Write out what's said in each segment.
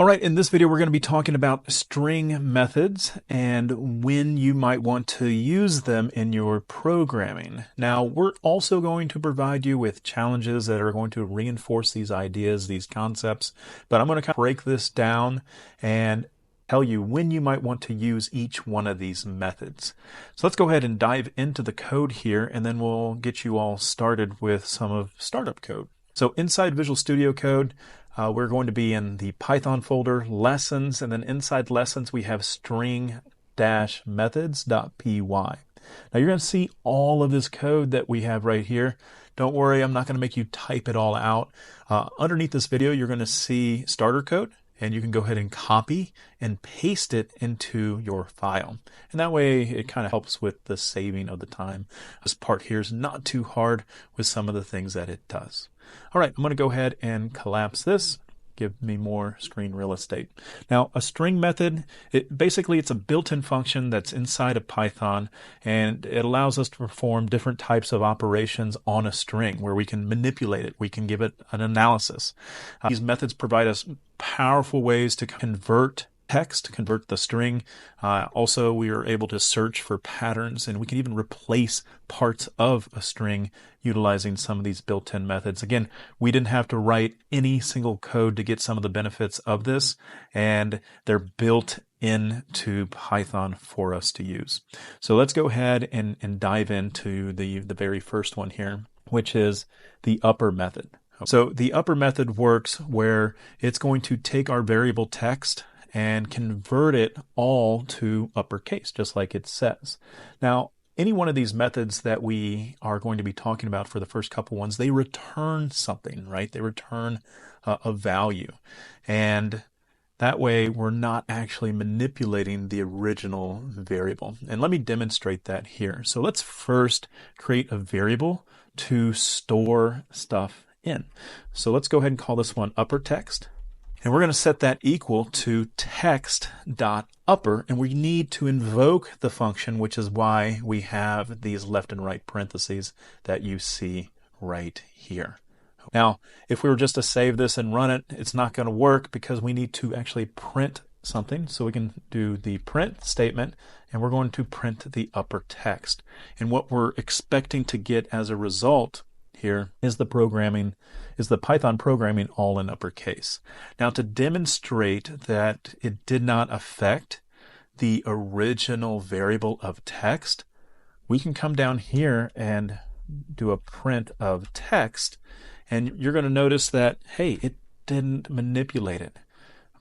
All right, in this video, we're going to be talking about string methods and when you might want to use them in your programming. Now, we're also going to provide you with challenges that are going to reinforce these ideas, these concepts, but I'm going to kind of break this down and tell you when you might want to use each one of these methods. So let's go ahead and dive into the code here, and then we'll get you all started with some of startup code. So inside Visual Studio Code, we're going to be in the Python folder, lessons, and then inside lessons we have string-methods.py. Now you're going to see all of this code that we have right here. Don't worry, I'm not going to make you type it all out. Underneath this video, you're going to see starter code, and you can go ahead and copy and paste it into your file. And that way it kind of helps with the saving of the time. This part here is not too hard with some of the things that it does. All right, I'm going to go ahead and collapse this. Give me more screen real estate. Now, a string method, it's a built-in function that's inside of Python, and it allows us to perform different types of operations on a string where we can manipulate it. We can give it an analysis. These methods provide us powerful ways to convert text, convert the string. Also, we are able to search for patterns, and we can even replace parts of a string utilizing some of these built-in methods. Again, we didn't have to write any single code to get some of the benefits of this, and they're built into Python for us to use. So let's go ahead and dive into the very first one here, which is the upper method. So the upper method works where it's going to take our variable text and convert it all to uppercase, just like it says. Now, any one of these methods that we are going to be talking about for the first couple ones, they return something, right? They return a value. And that way, we're not actually manipulating the original variable. And let me demonstrate that here. So let's first create a variable to store stuff in. So let's go ahead and call this one upper text. And we're going to set that equal to text.upper, and we need to invoke the function, which is why we have these left and right parentheses that you see right here. Now, if we were just to save this and run it, it's not going to work because we need to actually print something. So we can do the print statement, and we're going to print the upper text. And what we're expecting to get as a result here is the Python programming all in uppercase. Now, to demonstrate that it did not affect the original variable of text, we can come down here and do a print of text, and you're going to notice that, hey, it didn't manipulate it.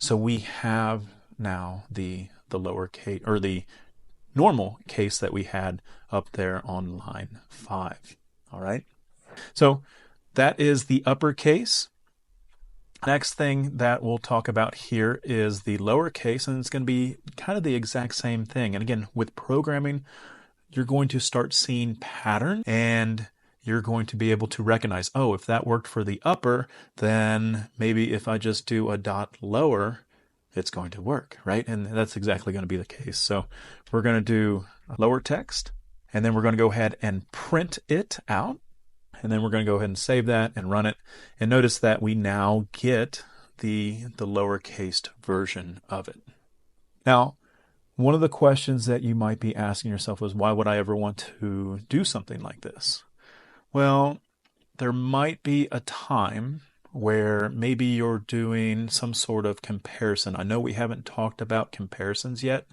So we have now the lowercase, or the normal case that we had up there on line 5. All right. So that is the uppercase. Next thing that we'll talk about here is the lowercase, and it's going to be kind of the exact same thing. And again, with programming, you're going to start seeing patterns, and you're going to be able to recognize, oh, if that worked for the upper, then maybe if I just do a dot lower, it's going to work, right? And that's exactly going to be the case. So we're going to do lower text, and then we're going to go ahead and print it out. And then we're going to go ahead and save that and run it. And notice that we now get the lowercase version of it. Now, one of the questions that you might be asking yourself is, why would I ever want to do something like this? Well, there might be a time where maybe you're doing some sort of comparison. I know we haven't talked about comparisons yet,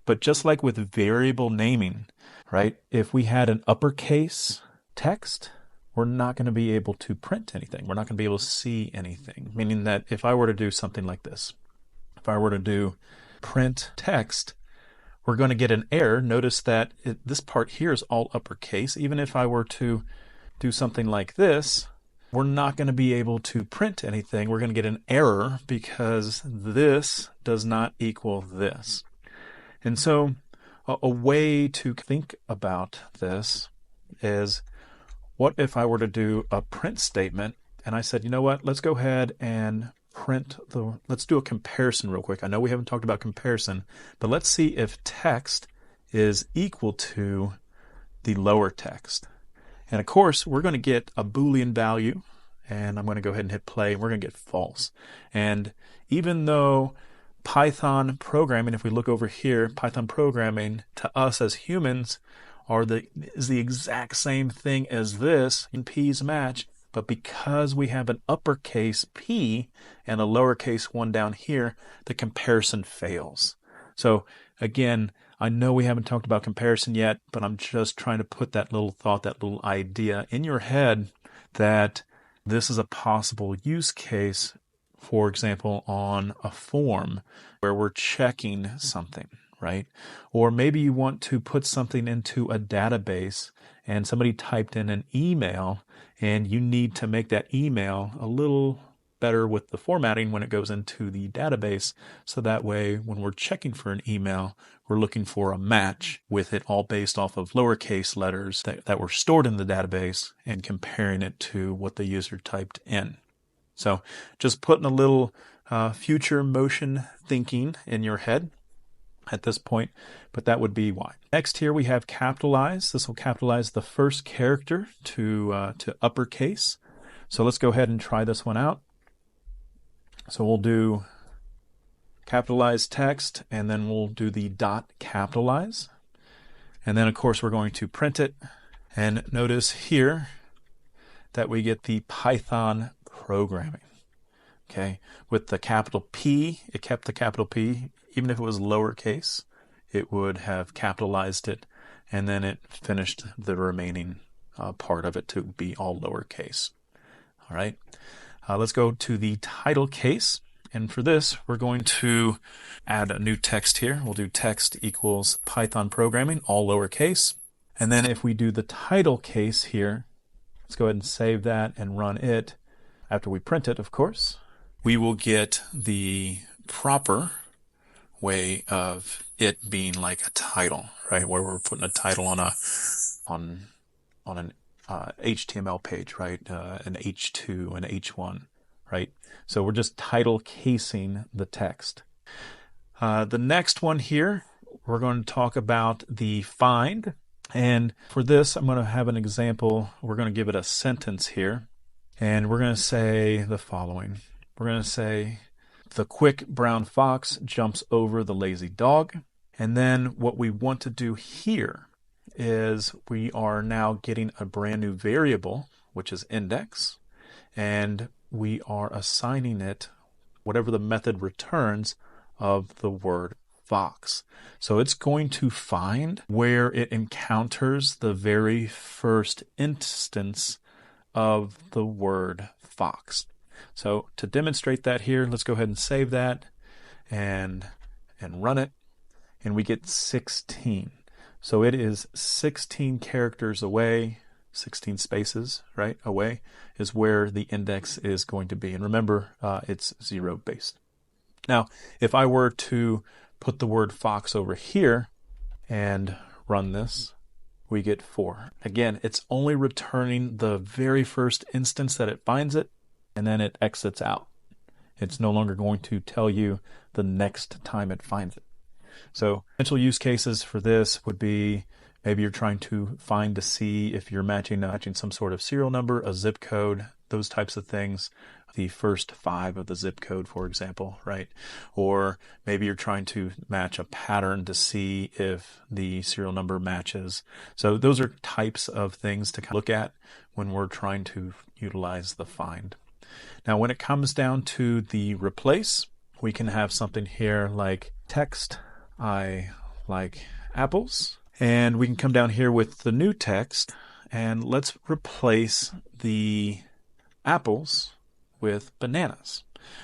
but just like with variable naming, right? If we had an uppercase text, we're not going to be able to print anything. We're not going to be able to see anything. Meaning that if I were to do something like this, if I were to do print text, we're going to get an error. Notice that this part here is all uppercase. Even if I were to do something like this, we're not going to be able to print anything. We're going to get an error because this does not equal this. And so a way to think about this is, what if I were to do a print statement and I said, you know what, let's go ahead and let's do a comparison real quick. I know we haven't talked about comparison, but let's see if text is equal to the lower text. And of course, we're going to get a Boolean value and I'm going to go ahead and hit play, and we're going to get false. And even though Python programming, if we look over here, Python programming to us as humans is the exact same thing as this in P's match, but because we have an uppercase P and a lowercase one down here, the comparison fails. So again, I know we haven't talked about comparison yet, but I'm just trying to put that little thought, that little idea in your head that this is a possible use case, for example, on a form where we're checking something, right? Or maybe you want to put something into a database and somebody typed in an email and you need to make that email a little better with the formatting when it goes into the database, so that way when we're checking for an email, we're looking for a match with it all based off of lowercase letters that were stored in the database and comparing it to what the user typed in. So just putting a little future motion thinking in your head at this point, but that would be why. Next here we have capitalize. This will capitalize the first character to uppercase. So let's go ahead and try this one out. So we'll do capitalize text, and then we'll do the dot capitalize. And then of course we're going to print it. And notice here that we get the Python programming. Okay, with the capital P, it kept the capital P. Even if it was lowercase, it would have capitalized it, and then it finished the remaining part of it to be all lowercase. All right. Let's go to the title case, and for this we're going to add a new text here. We'll do text equals Python programming, all lowercase. And then if we do the title case here, let's go ahead and save that and run it. After we print it, of course, we will get the proper way of it being like a title, right? Where we're putting a title on an HTML page, right? An H2, an H1, right? So we're just title casing the text. The next one here, we're going to talk about the find. And for this, I'm going to have an example. We're going to give it a sentence here. And we're going to say the following. We're going to say, the quick brown fox jumps over the lazy dog. And then what we want to do here is we are now getting a brand new variable, which is index, and we are assigning it whatever the method returns of the word fox. So it's going to find where it encounters the very first instance of the word fox. So to demonstrate that here, let's go ahead and save that and run it, and we get 16. So it is 16 characters away, 16 spaces, right, away is where the index is going to be. And remember, it's 0 based. Now, if I were to put the word fox over here and run this, we get 4. Again, it's only returning the very first instance that it finds it, and then it exits out. It's no longer going to tell you the next time it finds it. So potential use cases for this would be maybe you're trying to find to see if you're matching some sort of serial number, a zip code, those types of things. The first 5 of the zip code, for example, right? Or maybe you're trying to match a pattern to see if the serial number matches. So those are types of things to look at when we're trying to utilize the find. Now, when it comes down to the replace, we can have something here like text, I like apples. And we can come down here with the new text, and let's replace the apples with bananas.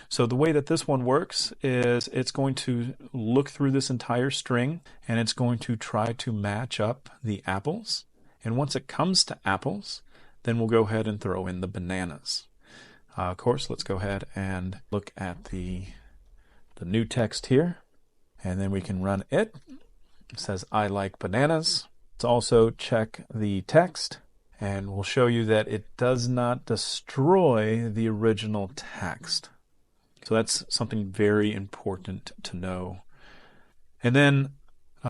So the way that this one works is it's going to look through this entire string, and it's going to try to match up the apples. And once it comes to apples, then we'll go ahead and throw in the bananas. Of course, let's go ahead and look at the new text here, and then we can run it. It says, I like bananas. Let's also check the text, and we'll show you that it does not destroy the original text. So that's something very important to know. And then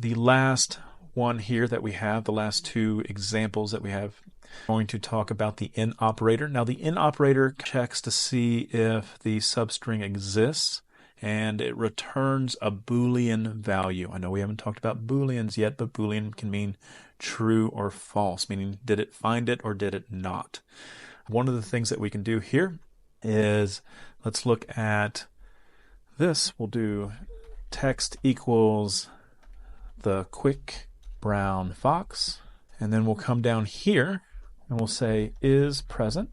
the last one here that we have, the last 2 examples that we have, I'm going to talk about the in operator. Now the in operator checks to see if the substring exists, and it returns a Boolean value. I know we haven't talked about Booleans yet, but Boolean can mean true or false, meaning did it find it or did it not? One of the things that we can do here is, let's look at this. We'll do text equals the quick brown fox, and then we'll come down here and we'll say is present.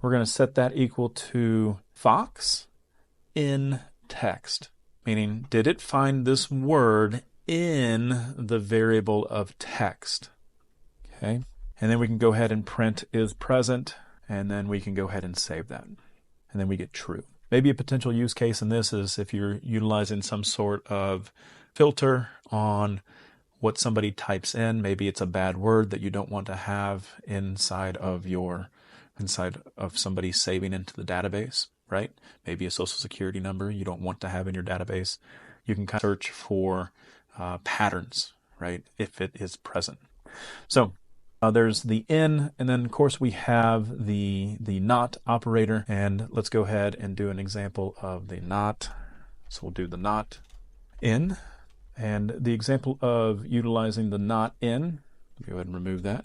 We're going to set that equal to fox in text, meaning did it find this word in the variable of text? Okay, and then we can go ahead and print is present, and then we can go ahead and save that, and then we get true. Maybe a potential use case in this is if you're utilizing some sort of filter on what somebody types in. Maybe it's a bad word that you don't want to have inside of somebody saving into the database, right? Maybe a social security number you don't want to have in your database. You can kind of search for patterns, right, if it is present. So there's the in, and then of course we have the not operator, and let's go ahead and do an example of the not. So we'll do the not in, and the example of utilizing the not in, go ahead and remove that,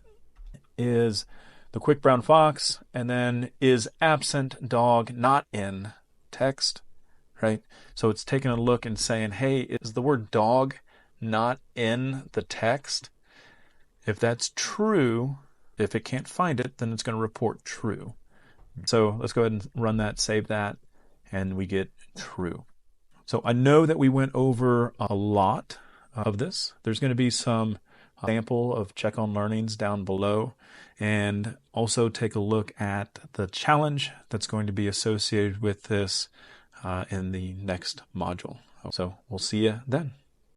is the quick brown fox, and then is absent dog not in text, right? So it's taking a look and saying, hey, is the word dog not in the text? If that's true, if it can't find it, then it's going to report true. So let's go ahead and run that, save that, and we get true. So I know that we went over a lot of this. There's going to be some sample of check on learnings down below, and also take a look at the challenge that's going to be associated with this in the next module. So we'll see you then.